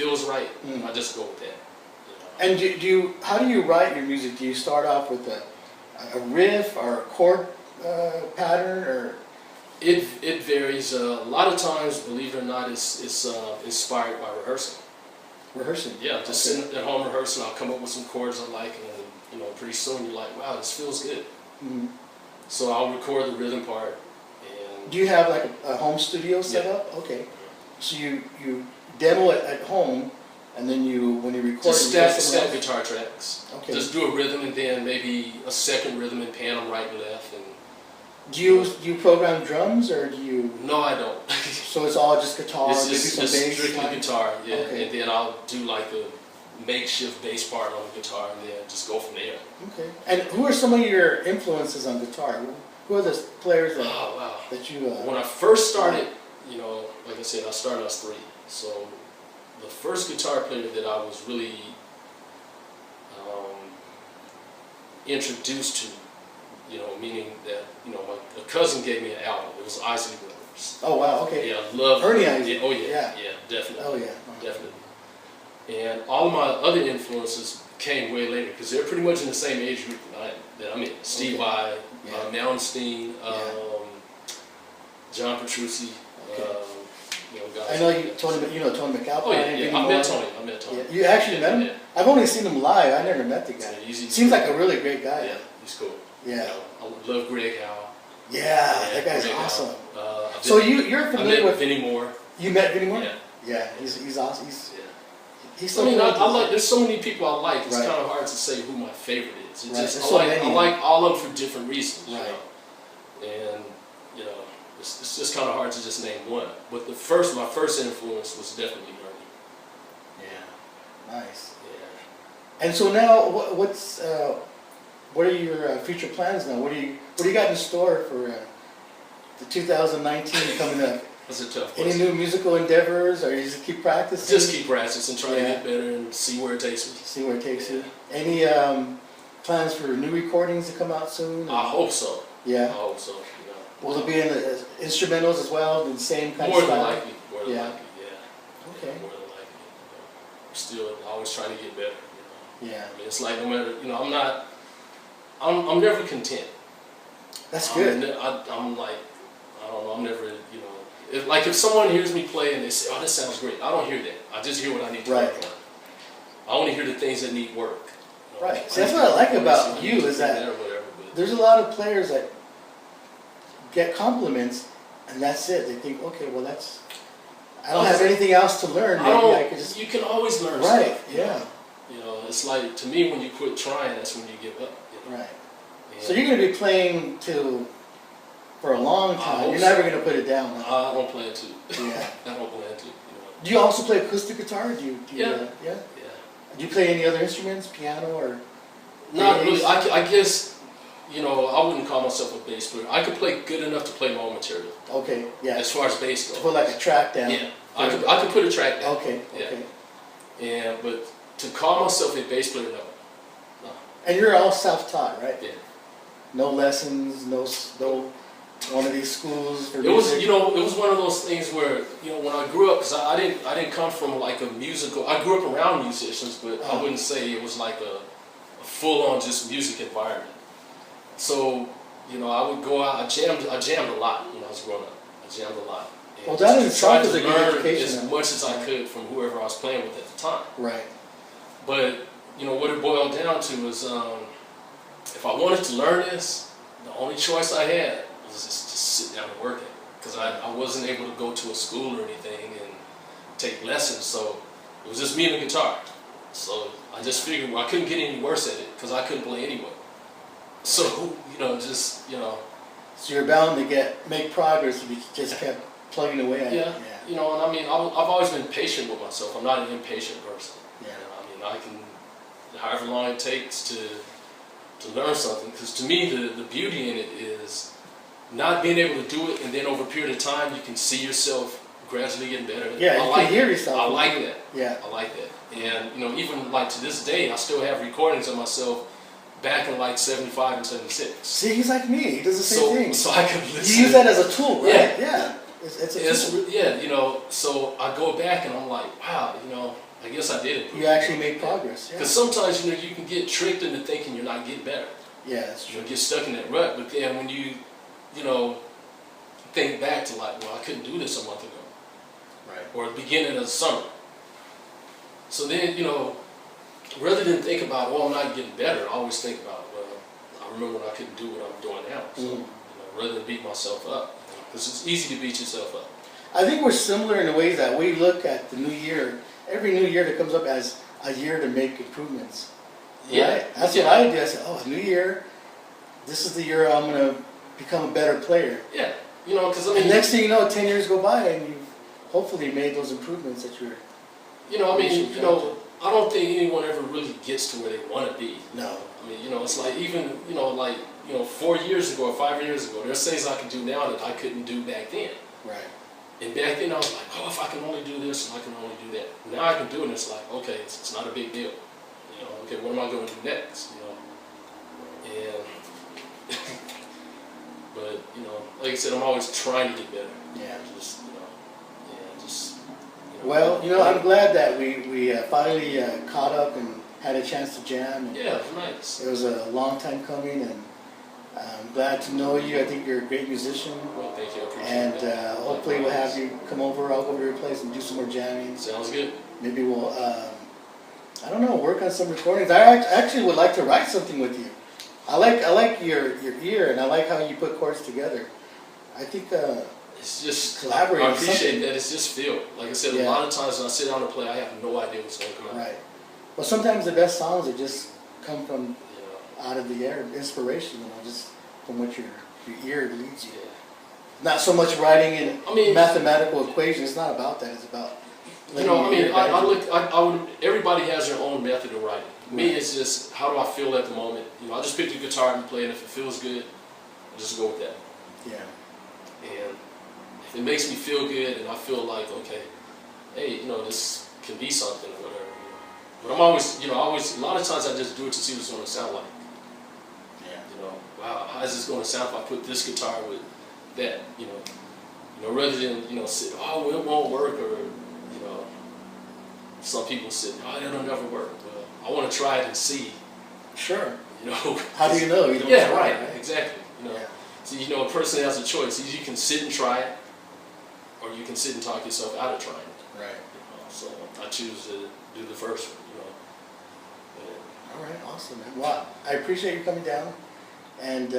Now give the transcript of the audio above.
feels right, I just go with that. And how do you write your music? Do you start off with a riff or a chord pattern, or? It varies. A lot of times, believe it or not, it's inspired by rehearsing. Rehearsing? Yeah, just sitting at home rehearsing, I'll come up with some chords I like, and pretty soon you're like, wow, this feels good. Mm-hmm. So I'll record the rhythm part. And Do you have like a home studio set up? Okay. So you demo it at home, and then when you record just it, stat guitar tracks. Okay. Just do a rhythm and then maybe a second rhythm and pan them right and left. And Do you program drums, or do you? no, I don't. So it's all just guitar, It's maybe just some bass? strictly guitar, yeah. Okay. And then I'll do like a makeshift bass part on the guitar, and then just go from there. Okay. And who are some of your influences on guitar? Who are the players that, Oh wow! that you? When I first started, like I said, I started as 3. So the first guitar player that I was really introduced to, meaning that a cousin gave me an album. It was Isley Brothers. Oh wow! Okay. Yeah, I love Ernie it. Isley. Yeah, oh yeah, Yeah. yeah, definitely. Oh yeah. Definitely. And all of my other influences came way later because they're pretty much in the same age group that I'm in. Steve Vai, Malmsteen, John Petrucci. Guys. I know Tony McAlpine. Oh yeah. I met Tony. Yeah. You actually met him? Yeah. I've only seen him live. I never met the guy. Yeah, Seems like a really great guy. Yeah, he's cool. Yeah. I love Greg Howe. Yeah, that guy's Greg awesome. Howe. So you're I familiar met with Vinnie Moore. You met Vinnie Moore? Yeah. Yeah, he's awesome. He's so I mean, cool. I like. There's so many people I like. It's Right. kind of hard to say who my favorite is. It's Right. just There's so I many. like all of them for different reasons. Right. And it's just kind of hard to just name one. But my first influence was definitely Bernie. Yeah. Nice. Yeah. And so now, what are your future plans now? What do you got in store for the 2019 coming up? That's a tough Any question. new musical endeavors, or you just keep practicing? Just keep practicing, trying to get better, and see where it takes me. See where it takes you. Any plans for new recordings to come out soon? I hope so. I Yeah. hope so. Will it be in the instrumentals as well, the same kind More of than style? likely. More than Yeah. likely. Yeah. Okay. More than likely. Still always trying to get better. Yeah. I mean, it's like no matter. I'm never content. That's good. I'm like, I don't know. I'm never. If someone hears me play and they say, "Oh, this sounds great," I don't hear that. I just hear what I need to Right. work on. I only hear the things that need work. Right. See, that's what I like about you is that there's a lot of players that get compliments and that's it. They think, okay, well I don't have anything else to learn. Maybe I could just. You can always learn. Right. Stuff, Yeah. It's like, to me, when you quit trying, that's when you give up. Right. And So you're going to be playing for a long I time. hope You're so. never going to put it down. Huh? I don't plan to. Yeah. I don't plan to. Do you also play acoustic guitar? Yeah. Yeah. Yeah. Do you play any other instruments, piano or? Not bass? really. I guess, I wouldn't call myself a bass player. I could play good enough to play my own material. Okay. Yeah. As far as bass To goes. put like a track down. Yeah. I could put a track down. Okay. Yeah. Okay. But to call myself a bass player, no. And you're all self-taught, right? Yeah. No lessons, no one of these schools for It was, music? it was one of those things where, when I grew up, because I didn't come from like a musical. I grew up around musicians, but I wouldn't say it was like a full-on just music environment. So, I would go out. I jammed a lot when I was growing up. I jammed a lot. And Well, that in just tried itself is to a good learn education, as though. much as I could from whoever I was playing with at the time. Right. But what it boiled down to is, if I wanted to learn this, the only choice I had was just sit down and work it, because I wasn't able to go to a school or anything and take lessons. So it was just me and the guitar. So I just figured I couldn't get any worse at it because I couldn't play anyway. So So you're bound to make progress if you just kept plugging away at it. And I mean, I've always been patient with myself. I'm not an impatient person. Yeah. I mean, I can, however long it takes to learn something, because to me the beauty in it is not being able to do it, and then over a period of time you can see yourself gradually getting better. Yeah, you can hear yourself. I like that. Yeah. I like that. And even like to this day, I still have recordings of myself back in like 75 and 76. See, he's like me. He does the same thing. So I can listen. You use that as a tool, right? Yeah. Yeah. It's a tool. So I go back and I'm like, wow, I guess I did improve. You actually made progress. Yeah. Because sometimes, you can get tricked into thinking you're not getting better. Yeah, that's true. You get stuck in that rut, but then when you think back to like, well, I couldn't do this a month ago. Right. Or the beginning of the summer. So then, rather than think about, well, I'm not getting better, I always think about, well, I remember when I couldn't do what I'm doing now. So, rather than beat myself up, because it's easy to beat yourself up. I think we're similar in the ways that we look at the new year, every new year that comes up as a year to make improvements. Yeah. Right? That's what I do. I say, oh, a new year, this is the year I'm going to become a better player. Yeah. Because I mean, And next thing you know, 10 years go by and you've hopefully made those improvements that you're. I don't think anyone ever really gets to where they want to be. No. I mean, it's like even, 4 years ago or 5 years ago, there's things I can do now that I couldn't do back then. Right. And back then I was like, oh, if I can only do this and I can only do that. Now I can do it and it's like, okay, it's not a big deal. Okay, what am I going to do next? And, but, like I said, I'm always trying to get better. Yeah. Just. Well, I'm glad that we finally caught up and had a chance to jam. And yeah, it was nice. it was a long time coming, and I'm glad to know you. I think you're a great musician. Well, thank you. I appreciate And that. hopefully we'll have you come over. I'll go over to your place and do some more jamming. Sounds good. Maybe we'll, I don't know, work on some recordings. I actually would like to write something with you. I like your ear, and I like how you put chords together. I think It's just, collaborate I on appreciate something. that. It's just feel. Like I said, Yeah. a lot of times when I sit down and play, I have no idea what's going to come out. right. Well, sometimes the best songs are just come from You know, out of the air, inspiration. Just from what your ear leads you. yeah. Not so much writing in I mean- mathematical equations. It's not about that. It's about I would. Everybody has their own method of writing. Me, Right. it's just how do I feel at the moment. I just pick the guitar and play, and if it feels good, I just go with that. Yeah. And if it makes me feel good, and I feel like, okay, hey, this can be something or whatever. But I'm always, a lot of times I just do it to see what it's going to sound like. Yeah. Wow, how is this going to sound if I put this guitar with that? Rather than sit, oh, it won't work, or some people say, oh, that'll never work. Well, I want to try it and see. Sure. How How do you know? You don't Yeah, try, right. Exactly. Yeah. See, a person has a choice. Either you can sit and try it, or you can sit and talk yourself out of trying it. Right. So I choose to do the first one. All right. Awesome, man. Well, I appreciate you coming down, and